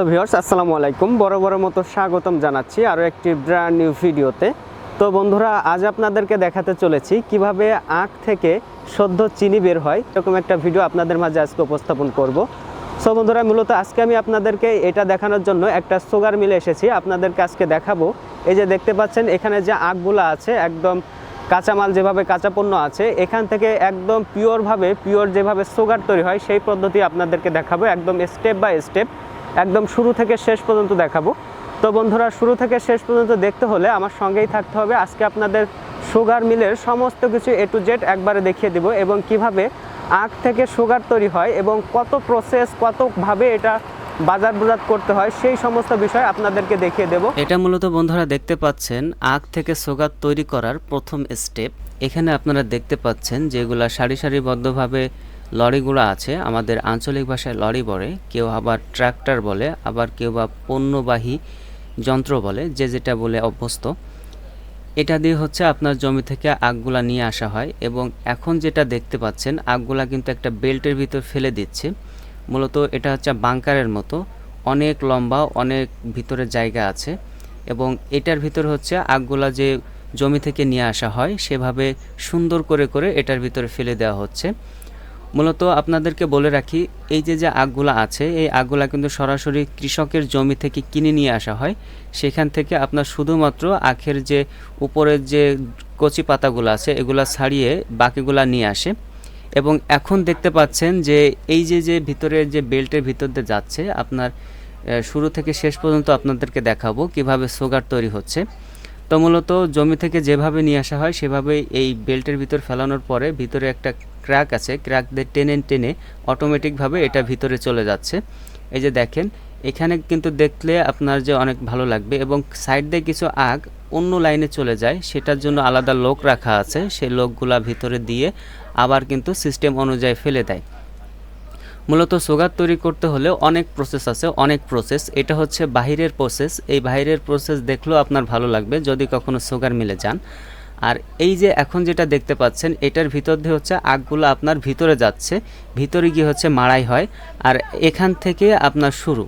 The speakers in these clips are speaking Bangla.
তো ভিউয়ার্স আসসালামু আলাইকুম, বড় মতো স্বাগতম জানাচ্ছি আরও একটি ব্র্যান্ড নিউ ভিডিওতে। তো বন্ধুরা, আজ আপনাদেরকে দেখাতে চলেছি কিভাবে আখ থেকে সদ্য চিনি বের হয়, এরকম একটা ভিডিও আপনাদের মাঝে আজকে উপস্থাপন করব। সো বন্ধুরা, মূলত আজকে আমি আপনাদেরকে এটা দেখানোর জন্য একটা সুগার মিলে এসেছি। আপনাদেরকে আজকে দেখাবো, এই যে দেখতে পাচ্ছেন এখানে যে আখগুলো আছে, একদম কাঁচামাল যেভাবে কাঁচা পণ্য আছে, এখান থেকে একদম পিওর যেভাবে সুগার তৈরি হয় সেই পদ্ধতি আপনাদেরকে দেখাবো, একদম স্টেপ বাই স্টেপ, একদম শুরু থেকে শেষ পর্যন্ত দেখাবো। তো বন্ধুরা, শুরু থেকে শেষ পর্যন্ত দেখতে হলে আমার সঙ্গেই থাকতে হবে। আজকে আপনাদের সুগার মিলের সমস্ত কিছু A to Z একবারে দেখিয়ে দেব, এবং কিভাবে আখ থেকে সুগার তৈরি হয় এবং কত প্রসেস, কতভাবে এটা বাজারজাত করতে হয়, সেই সমস্ত বিষয় আপনাদেরকে দেখিয়ে দেব। এটা মূলত বন্ধুরা দেখতে পাচ্ছেন আখ থেকে সুগার তৈরি করার প্রথম স্টেপ। এখানে আপনারা দেখতে পাচ্ছেন যেগুলা সারিবদ্ধভাবে লরিগুলো আছে, আমাদের আঞ্চলিক ভাষায় লরি বলে, কেউ আবার ট্রাক্টর বলে, আবার কেউ বা পণ্যবাহী যন্ত্র বলে, যে যেটা বলে অভ্যস্ত। এটা দিয়ে হচ্ছে আপনার জমি থেকে আখগুলা নিয়ে আসা হয়, এবং এখন যেটা দেখতে পাচ্ছেন আখগুলা কিন্তু একটা বেল্টের ভিতর ফেলে দিচ্ছে। মূলত এটা হচ্ছে বাংকারের মতো, অনেক লম্বা, অনেক ভিতরে জায়গা আছে, এবং এটার ভিতর হচ্ছে আখগুলা যে জমি থেকে নিয়ে আসা হয় সেভাবে সুন্দর করে এটার ভিতরে ফেলে দেওয়া হচ্ছে। মূলত আপনাদেরকে বলে রাখি, এই যে আখগুলা আছে, এই আখগুলা কিন্তু সরাসরি কৃষকের জমি থেকে কিনে নিয়ে আসা হয়। সেখান থেকে আপনার শুধুমাত্র আখের যে উপরের যে কচি পাতাগুলো আছে এগুলা ছাড়িয়ে বাকিগুলা নিয়ে আসে। এবং এখন দেখতে পাচ্ছেন যে এই যে ভিতরের যে বেল্টের ভিতর দিয়ে যাচ্ছে, আপনার শুরু থেকে শেষ পর্যন্ত আপনাদেরকে দেখাবো কিভাবে সুগার তৈরি হচ্ছে। তো মূলত জমি থেকে যেভাবে নিয়ে আসা হয় সেভাবেই এই বেল্টের ভিতর ফেলানোর পরে ভিতরে একটা ক্র্যাক আছে, ক্র্যাক দিয়ে টেনে অটোমেটিকভাবে এটা ভিতরে চলে যাচ্ছে। এই যে দেখেন, এখানে কিন্তু দেখলে আপনার যে অনেক ভালো লাগবে, এবং সাইড দিয়ে কিছু আখ অন্য লাইনে চলে যায়, সেটার জন্য আলাদা লোক রাখা আছে, সেই লোকগুলা ভিতরে দিয়ে আবার কিন্তু সিস্টেম অনুযায়ী ফেলে দেয়। মূলত সুগার তৈরি করতে হলে অনেক প্রসেস আছে, এটা হচ্ছে বাহিরের প্রসেস। এই বাহিরের প্রসেস দেখলেও আপনার ভালো লাগবে যদি কখনো সুগার মিলে যান। আর এই যে এখন যেটা দেখতে পাচ্ছেন, এটার ভিতর দিয়ে হচ্ছে আখগুলো আপনার ভিতরে যাচ্ছে, ভিতরে গিয়ে হচ্ছে মাড়াই হয়। আর এখান থেকে আপনার শুরু,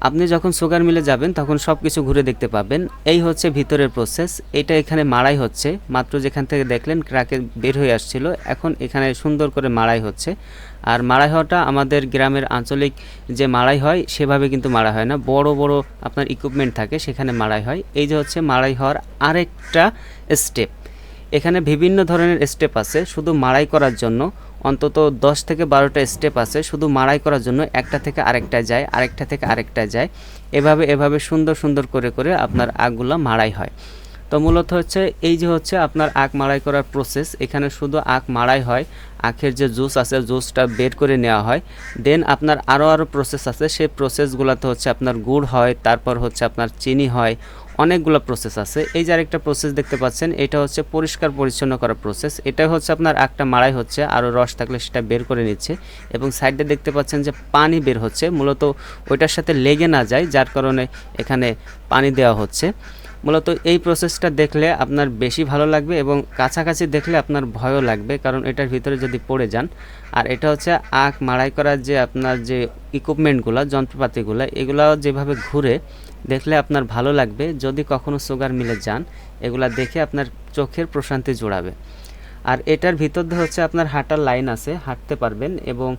আপনি যখন সুগার মিলে যাবেন তখন সব কিছু ঘুরে দেখতে পাবেন। এই হচ্ছে ভিতরের প্রসেস, এটা এখানে মাড়াই হচ্ছে, মাত্র যেখান থেকে দেখলেন ক্র্যাকে বের হয়ে আসছিল, এখন এখানে সুন্দর করে মাড়াই হচ্ছে। আর মাড়াই হওয়াটা আমাদের গ্রামের আঞ্চলিক যে মাড়াই হয় সেভাবে কিন্তু মাড়াই হয় না, বড় আপনার ইকুইপমেন্ট থাকে, সেখানে মাড়াই হয়। এই যে হচ্ছে মাড়াই হওয়ার আরেকটা স্টেপ। এখানে বিভিন্ন ধরনের স্টেপ আছে, শুধু মাড়াই করার জন্য অন্তত 10 থেকে 12টা স্টেপ আছে, শুধু মাড়াই করার জন্য একটা থেকে আরেকটায় যায়, আরেকটা থেকে আরেকটায় যায়, এভাবে সুন্দর করে আপনার আখগুলো মাড়াই হয়। তো মূলত হচ্ছে এই যে হচ্ছে আপনার আখ মাড়াই করার প্রসেস। এখানে শুধু আখ মাড়াই হয়, আখের যে জুস আছে জুসটা বের করে নেওয়া হয়। দেন আপনার আরও প্রসেস আছে, সেই প্রসেসগুলোতে হচ্ছে আপনার গুড় হয়, তারপর হচ্ছে আপনার চিনি হয়, অনেকগুলো প্রসেস আছে। এই যে আরেকটা প্রসেস দেখতে পাচ্ছেন, এটা হচ্ছে পরিষ্কার পরিচ্ছন্ন করার প্রসেস। এটা হচ্ছে আপনার আখটা মাড়াই হচ্ছে, আরও রস থাকলে সেটা বের করে নিচ্ছে, এবং সাইডে দেখতে পাচ্ছেন যে পানি বের হচ্ছে, মূলত ওইটার সাথে লেগে না যায়, যার কারণে এখানে পানি দেওয়া হচ্ছে। মূলত এই প্রসেসটা দেখলে আপনার বেশি ভালো লাগবে, এবং কাছাকাছি দেখলে আপনার ভয়ও লাগবে, কারণ এটার ভিতরে যদি পড়ে যান। আর এটা হচ্ছে আখ মাড়াই করার যে আপনার যে ইকুইপমেন্টগুলো, যন্ত্রপাতিগুলো, এগুলো যেভাবে ঘুরে দেখলে আপনার ভালো লাগবে। যদি কখনো সুগার মিলে যান, এগুলা দেখে আপনার চোখের প্রশান্তি জোড়াবে। আর এটার ভিতর দিয়ে হচ্ছে আপনার হাঁটার লাইন আছে, হাঁটতে পারবেন, এবং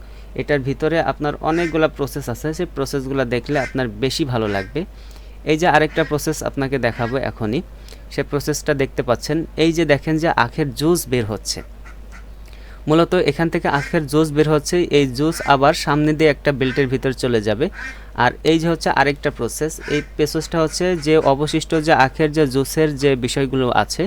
এটার ভিতরে আপনার অনেকগুলো প্রসেস আছে, সেই প্রসেসগুলো দেখলে আপনার বেশি ভালো লাগবে। এই যে আরেকটা প্রসেস আপনাকে দেখাবো এখনই, সে প্রসেসটা দেখতে পাচ্ছেন। এই যে দেখেন যে আখের জুস বের হচ্ছে, মূলত এখান থেকে আখের জুস বের হচ্ছে, এই জুস আবার সামনে দিয়ে একটা বেল্টের ভিতর চলে যাবে। আর এই যে হচ্ছে আরেকটা প্রসেস, এই প্রসেসটা হচ্ছে যে অবশিষ্ট যে আখের যে জুসের যে বিষয়গুলো আছে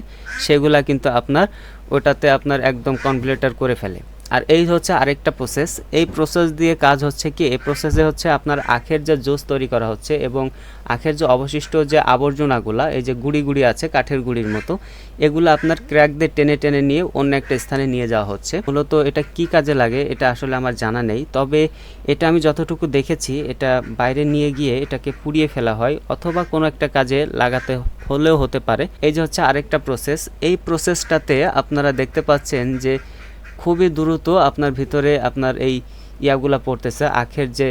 সেগুলা কিন্তু আপনার ওটাতে আপনার একদম কনভ্লেটার করে ফেলে। আর এই হচ্ছে আরেকটা প্রসেস, এই প্রসেস দিয়ে কাজ হচ্ছে কি, এই প্রসেসে হচ্ছে আপনার আখের যে জুস তৈরি করা হচ্ছে, এবং আখের যে অবশিষ্ট যে আবর্জনাগুলা, এই যে গুড়ি আছে কাঠের গুড়ির মতো, এগুলো আপনার ক্র্যাক দিয়ে টেনে নিয়ে অন্য একটা স্থানে নিয়ে যাওয়া হচ্ছে। মূলত এটা কি কাজে লাগে এটা আসলে আমার জানা নেই, তবে এটা আমি যতটুকু দেখেছি, এটা বাইরে নিয়ে গিয়ে এটাকে পুড়িয়ে ফেলা হয়, অথবা কোনো একটা কাজে লাগাতে হলেও হতে পারে। এই যে হচ্ছে আরেকটা প্রসেস, এই প্রসেসটাতে আপনারা দেখতে পাচ্ছেন যে খুবই দ্রুত আপনার ভিতরে আপনার এই ইয়াগুলা পড়তেছে, আখের যে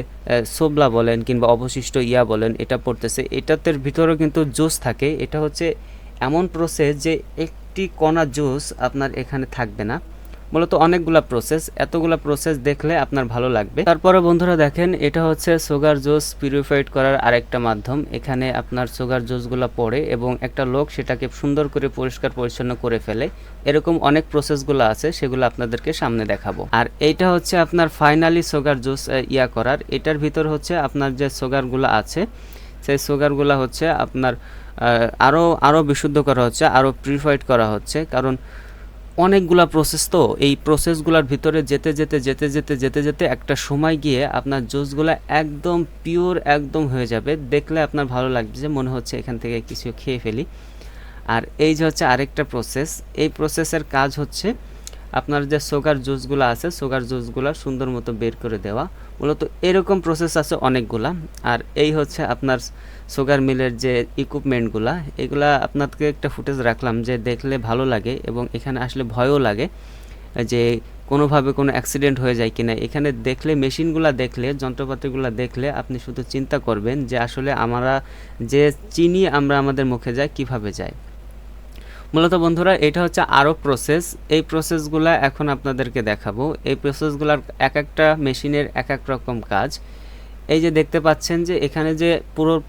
সোবলা বলেন কিংবা অবশিষ্ট ইয়া বলেন, এটা পড়তেছে। এটাতে ভিতরেও কিন্তু জুস থাকে। এটা হচ্ছে এমন প্রসেস যে একটি কণা জুস আপনার এখানে থাকবে না। মূলত অনেকগুলা প্রসেস, এতগুলা প্রসেস দেখলে আপনার ভালো লাগবে। তারপরে বন্ধুরা দেখেন, এটা হচ্ছে সুগার জুস পিউরিফাইড করার আরেকটা মাধ্যম। এখানে আপনার সুগার জুসগুলো পড়ে এবং একটা লোক সেটাকে সুন্দর করে পরিষ্কার পরিচ্ছন্ন করে ফেলে। এরকম অনেক প্রসেসগুলো আছে, সেগুলো আপনাদেরকে সামনে দেখাবো। আর এইটা হচ্ছে আপনার ফাইনালি সুগার জুস ইয়া করার। এটার ভিতর হচ্ছে আপনার যে সুগারগুলো আছে, সেই সুগারগুলো হচ্ছে আপনার আরও বিশুদ্ধ করা হচ্ছে, আরও পিউরিফাইড করা হচ্ছে। কারণ অনেকগুলা প্রসেস, তো এই প্রসেসগুলোর ভিতরে যেতে যেতে যেতে যেতে যেতে যেতে একটা সময় গিয়ে আপনার জুসগুলো একদম পিওর একদম হয়ে যাবে। দেখলে আপনার ভালো লাগবে, যে মনে হচ্ছে এখান থেকে কিছু খেয়ে ফেলি। আর এই যে হচ্ছে আরেকটা প্রসেস, এই প্রসেসের কাজ হচ্ছে আপনার যে সুগার জুসগুলো আছে, সুগার জুসগুলো সুন্দর মতো বের করে দেওয়া। মূলত এরকম প্রসেস আছে অনেকগুলা। আর এই হচ্ছে আপনার সুগার মিলের যে ইকুইপমেন্টগুলা, এগুলা আপনাকে একটা ফুটেজ রাখলাম, যে দেখলে ভালো লাগে এবং এখানে আসলে ভয়ও লাগে যে কোনোভাবে কোনো অ্যাক্সিডেন্ট হয়ে যায় কিনা। এখানে দেখলে, মেশিনগুলো দেখলে, যন্ত্রপাতিগুলো দেখলে আপনি শুধু চিন্তা করবেন যে আসলে আমরা যে চিনি আমরা আমাদের মুখে যায় কিভাবে যায়। মূলত বন্ধুরা এটা হচ্ছে আরও প্রসেস। এই প্রসেসগুলো এখন আপনাদেরকে দেখাবো। এই প্রসেসগুলোর এক একটা মেশিনের এক এক রকম কাজ। এই যে দেখতে পাচ্ছেন যে এখানে যে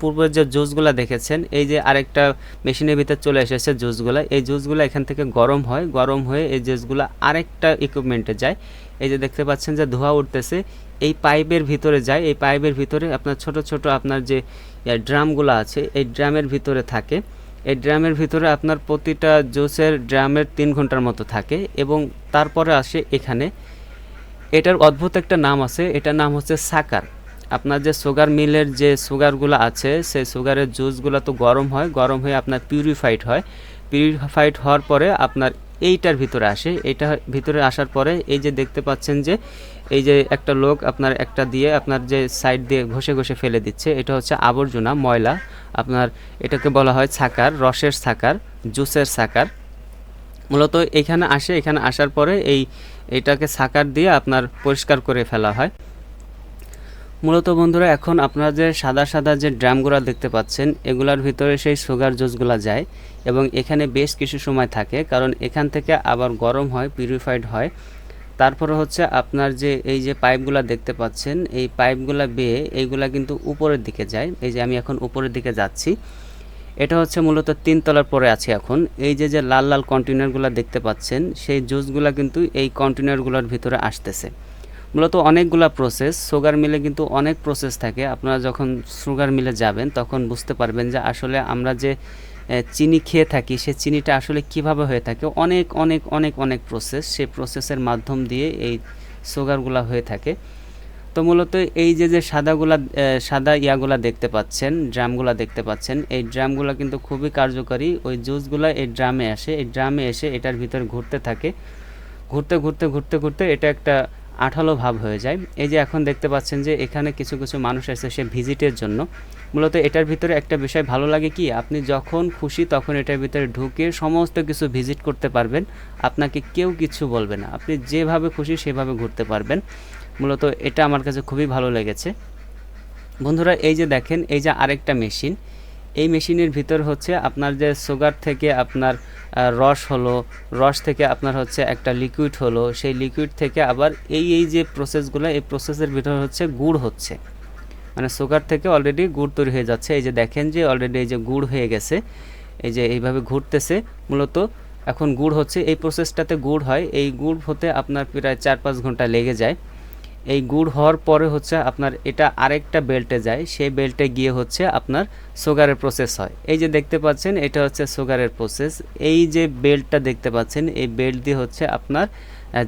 পূর্বের যে জুসগুলো দেখেছেন, এই যে আরেকটা মেশিনের ভিতর চলে এসেছে জুসগুলো। এই জুসগুলো এখান থেকে গরম হয়, গরম হয়ে এই জুসগুলো আরেকটা ইকুইপমেন্টে যায়। এই যে দেখতে পাচ্ছেন যে ধোঁয়া উঠতেছে, এই পাইপের ভিতরে যায়। এই পাইপের ভিতরে আপনার ছোট ছোট আপনার যে ড্রামগুলো আছে, এই ড্রামের ভিতরে থাকে। এই ড্রামের ভিতরে আপনার প্রতিটা জুসের ড্রামের 3 ঘন্টার মতো থাকে এবং তারপরে আসে এখানে। এটার অদ্ভুত একটা নাম আছে, এটার নাম হচ্ছে সাকার। আপনার যে সুগার মিলের যে সুগারগুলো আছে, সেই সুগারের জুসগুলো তো গরম হয়, গরম হয়ে আপনার পিউরিফাইড হয়। পিউরিফাইড হওয়ার পরে আপনার এইটার ভিতরে আসে। এইটা ভিতরে আসার পরে এই যে দেখতে পাচ্ছেন যে এই যে একটা লোক আপনার একটা দিয়ে আপনার যে সাইড দিয়ে ঘষে ঘষে ফেলে দিচ্ছে, এটা হচ্ছে আবর্জনা, ময়লা। আপনার এটাকে বলা হয় ছাকার, রসের ছাকার, জুসের ছাকার। মূলত এখানে আসে, এখানে আসার পরে এটাকে ছাকার দিয়ে আপনার পরিষ্কার করে ফেলা হয়। মূলত বন্ধুরা এখন আপনারা যে সাদা সাদা যে ড্রামগুলো দেখতে পাচ্ছেন, এগুলার ভিতরে সেই সুগার জুসগুলো যায় এবং এখানে বেশ কিছু সময় থাকে, কারণ এখান থেকে আবার গরম হয়, পিউরিফাইড হয়। তারপরে হচ্ছে আপনার যে এই যে পাইপগুলো দেখতে পাচ্ছেন, এই পাইপগুলো বেয়ে এইগুলা কিন্তু উপরের দিকে যায়। এই যে আমি এখন উপরের দিকে যাচ্ছি, এটা হচ্ছে মূলত 3 তলার পরে আছে এখন। এই যে যে লাল লাল কন্টেনারগুলো দেখতে পাচ্ছেন, সেই জুসগুলো কিন্তু এই কন্টেনারগুলোর ভিতরে আসতেছে। মূলত অনেকগুলা প্রসেস, সুগার মিলে কিন্তু অনেক প্রসেস থাকে। আপনারা যখন সুগার মিলে যাবেন তখন বুঝতে পারবেন যে আসলে আমরা যে চিনি খেয়ে থাকি, সে চিনিটা আসলে কিভাবে হয়ে থাকে। অনেক অনেক অনেক অনেক প্রসেস, সেই প্রসেসের মাধ্যম দিয়ে এই সুগারগুলা হয়ে থাকে। তো মূলত এই যে যে সাদা ইয়াগুলা দেখতে পাচ্ছেন, ড্রামগুলা দেখতে পাচ্ছেন, এই ড্রামগুলা কিন্তু খুবই কার্যকরী। ওই জুসগুলা এই ড্রামে আসে, এই ড্রামে এসে এটার ভিতরে ঘুরতে থাকে। ঘুরতে ঘুরতে ঘুরতে ঘুরতে এটা একটা আঠালো ভাব হয়ে যায়। এই যে এখন দেখতে পাচ্ছেন যে এখানে কিছু কিছু মানুষ আসে সে ভিজিটের জন্য। মূলত এটার ভিতরে একটা বিষয় ভালো লাগে কি, আপনি যখন খুশি তখন এটার ভিতরে ঢুকে সমস্ত কিছু ভিজিট করতে পারবেন। আপনাকে কেউ কিছু বলবে না, আপনি যেভাবে খুশি সেভাবে ঘুরতে পারবেন। মূলত এটা আমার কাছে খুবই ভালো লেগেছে। বন্ধুরা এই যে দেখেন, এই যে আরেকটা মেশিন, এই মেশিনের ভিতর হচ্ছে আপনার যে সুগার থেকে আপনার রস হলো, রস থেকে আপনার হচ্ছে একটা লিকুইড হলো, সেই লিকুইড থেকে আবার এই যে প্রসেসগুলো, এই প্রসেসের ভিতর হচ্ছে গুড় হচ্ছে। মানে সুগার থেকে অলরেডি গুড় তৈরি হয়ে যাচ্ছে। এই যে দেখেন যে অলরেডি এই যে গুড় হয়ে গেছে, এই যে এইভাবে ঘুরতেছে। মূলত এখন গুড় হচ্ছে, এই প্রসেসটাতে গুড় হয়। এই গুড় হতে আপনার প্রায় 4-5 ঘন্টা লেগে যায়। এই গুড় হওয়ার পরে হচ্ছে আপনার এটা আরেকটা বেল্টে যায়, সেই বেল্টে গিয়ে হচ্ছে আপনার সুগারের প্রসেস হয়। এই যে দেখতে পাচ্ছেন এটা হচ্ছে সুগারের প্রসেস। এই যে বেল্টটা দেখতে পাচ্ছেন, এই বেল্ট দিয়ে হচ্ছে আপনার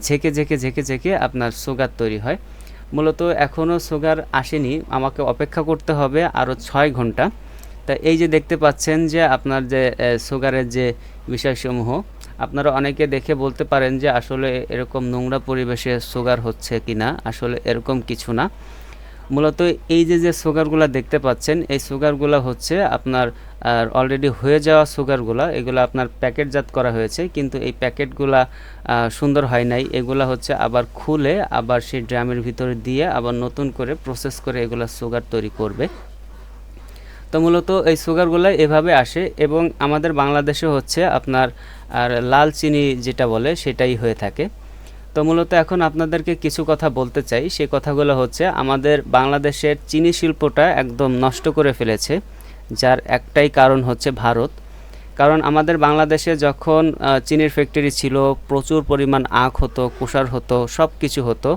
ঝেঁকে ঝেঁকে ঝেঁকে ঝেঁকে আপনার সুগার তৈরি হয়। মূলত এখনও সুগার আসেনি, আমাকে অপেক্ষা করতে হবে আরও 6 ঘন্টা। তা এই যে দেখতে পাচ্ছেন যে আপনার যে সুগারের যে বিষয়সমূহ, আপনারা অনেকে দেখে বলতে পারেন যে আসলে এরকম নোংরা পরিবেশে সুগার হচ্ছে কিনা। আসলে এরকম কিছু না, মূলত এই যে সুগারগুলো দেখতে পাচ্ছেন, এই সুগারগুলো হচ্ছে আপনার অলরেডি হয়ে যাওয়া সুগারগুলো, এগুলো আপনার প্যাকেটজাত করা হয়েছে, কিন্তু এই প্যাকেটগুলা সুন্দর হয় নাই। এগুলা হচ্ছে আবার খুলে আবার সেই ড্রামের ভিতরে দিয়ে আবার নতুন করে প্রসেস করে এগুলা সুগার তৈরি করবে। তো মূলত এই সুগারগুলো এভাবে আসে এবং আমাদের বাংলাদেশে হচ্ছে আপনার আর লাল চিনি যেটা বলে সেটাই হয়ে থাকে। তো মূলত এখন আপনাদেরকে কিছু কথা বলতে চাই, সেই কথাগুলো হচ্ছে আমাদের বাংলাদেশের চিনি শিল্পটা একদম নষ্ট করে ফেলেছে, যার একটাই কারণ হচ্ছে ভারত। কারণ আমাদের বাংলাদেশে যখন চিনির ফ্যাক্টরি ছিল, প্রচুর পরিমাণ আখ হতো, কুষার হতো, সব কিছু হতো,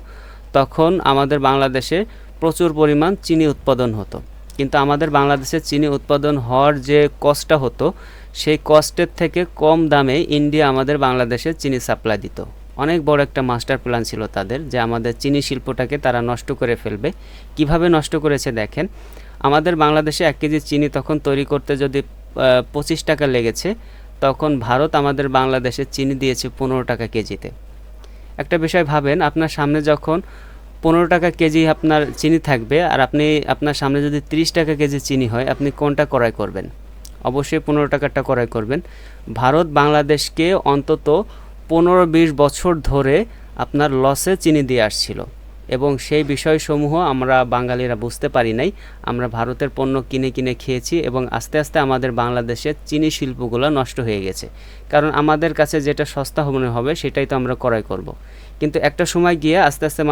তখন আমাদের বাংলাদেশে প্রচুর পরিমাণ চিনি উৎপাদন হতো। কিন্তু আমাদের বাংলাদেশে চিনি উৎপাদন হওয়ার যে কস্টটা হতো, সেই কস্টের থেকে কম দামে ইন্ডিয়া আমাদের বাংলাদেশে চিনি সাপ্লাই দিত। অনেক বড় একটা মাস্টার প্ল্যান ছিল তাদের, যে আমাদের চিনি শিল্পটাকে তারা নষ্ট করে ফেলবে। কিভাবে নষ্ট করেছে দেখেন, আমাদের বাংলাদেশে 1 কেজি চিনি তখন তৈরি করতে যদি 25 টাকা লেগেছে, তখন ভারত আমাদের বাংলাদেশে চিনি দিয়েছে 15 টাকা কেজিতে। একটা বিষয় ভাবেন, আপনার সামনে যখন 15 টাকা কেজি আপনার চিনি থাকবে আর আপনার সামনে যদি 30 টাকা কেজি চিনি হয়, আপনি কোনটা ক্রয় করবেন? অবশ্যই 15 টাকারটা ক্রয় করবেন। ভারত বাংলাদেশকে অন্তত 15-20 বছর ধরে আপনার লসে চিনি দিয়ে আসছিল এবং সেই বিষয়সমূহ আমরা বাঙালিরা বুঝতে পারি নাই। আমরা ভারতের পণ্য কিনে কিনে খেয়েছি এবং আস্তে আস্তে আমাদের বাংলাদেশের চিনি শিল্পগুলো নষ্ট হয়ে গেছে। কারণ আমাদের কাছে যেটা সস্তা মনে হবে সেটাই তো আমরা ক্রয় করব। কিন্তু একটা সময় গিয়ে আস্তে আস্তে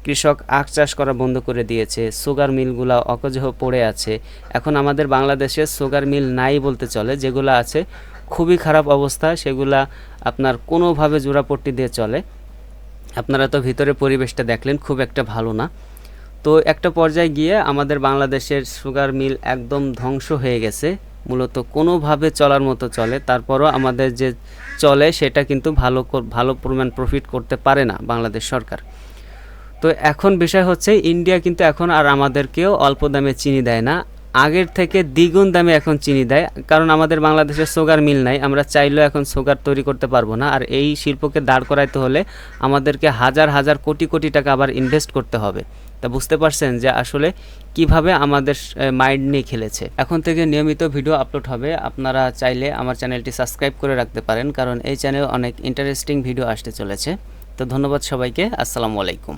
কৃষক আখ চাষ করা বন্ধ করে দিয়েছে, সুগার মিলগুলো অকেজো পড়ে আছে। এখন আমাদের বাংলাদেশে সুগার মিল নাই বলতে চলে, যেগুলো আছে খুবই খারাপ অবস্থা, সেগুলা আপনার কোনোভাবে জোড়াপট্টি দিয়ে চলে। আপনারা তো ভিতরে পরিবেশটা দেখলেন, খুব একটা ভালো না। তো একটা পর্যায়ে গিয়ে আমাদের বাংলাদেশের সুগার মিল একদম ধ্বংস হয়ে গেছে, মূলত কোনোভাবে চলার মতো চলে, তারপরও আমাদের যে চলে সেটা কিন্তু ভালো পরিমাণ প্রফিট করতে পারে না বাংলাদেশ সরকার। তো এখন বিষয় হচ্ছে, ইন্ডিয়া কিন্তু এখন আর আমাদেরকেও অল্প দামে চিনি দেয় না, আগের থেকে দ্বিগুণ দামে এখন চিনি দেয়। কারণ আমাদের বাংলাদেশে সুগার মিল নাই, আমরা চাইলেও এখন সুগার তৈরি করতে পারবো না। আর এই শিল্পকে দাঁড় করাইতে হলে আমাদেরকে হাজার হাজার কোটি কোটি টাকা আবার ইনভেস্ট করতে হবে। তা বুঝতে পারছেন যে আসলে কিভাবে আমাদের মাইন্ড নিয়ে খেলেছে। এখন থেকে নিয়মিত ভিডিও আপলোড হবে, আপনারা চাইলে আমার চ্যানেলটি সাবস্ক্রাইব করে রাখতে পারেন, কারণ এই চ্যানেলে অনেক ইন্টারেস্টিং ভিডিও আসতে চলেছে। তো ধন্যবাদ সবাইকে, আসসালামু আলাইকুম।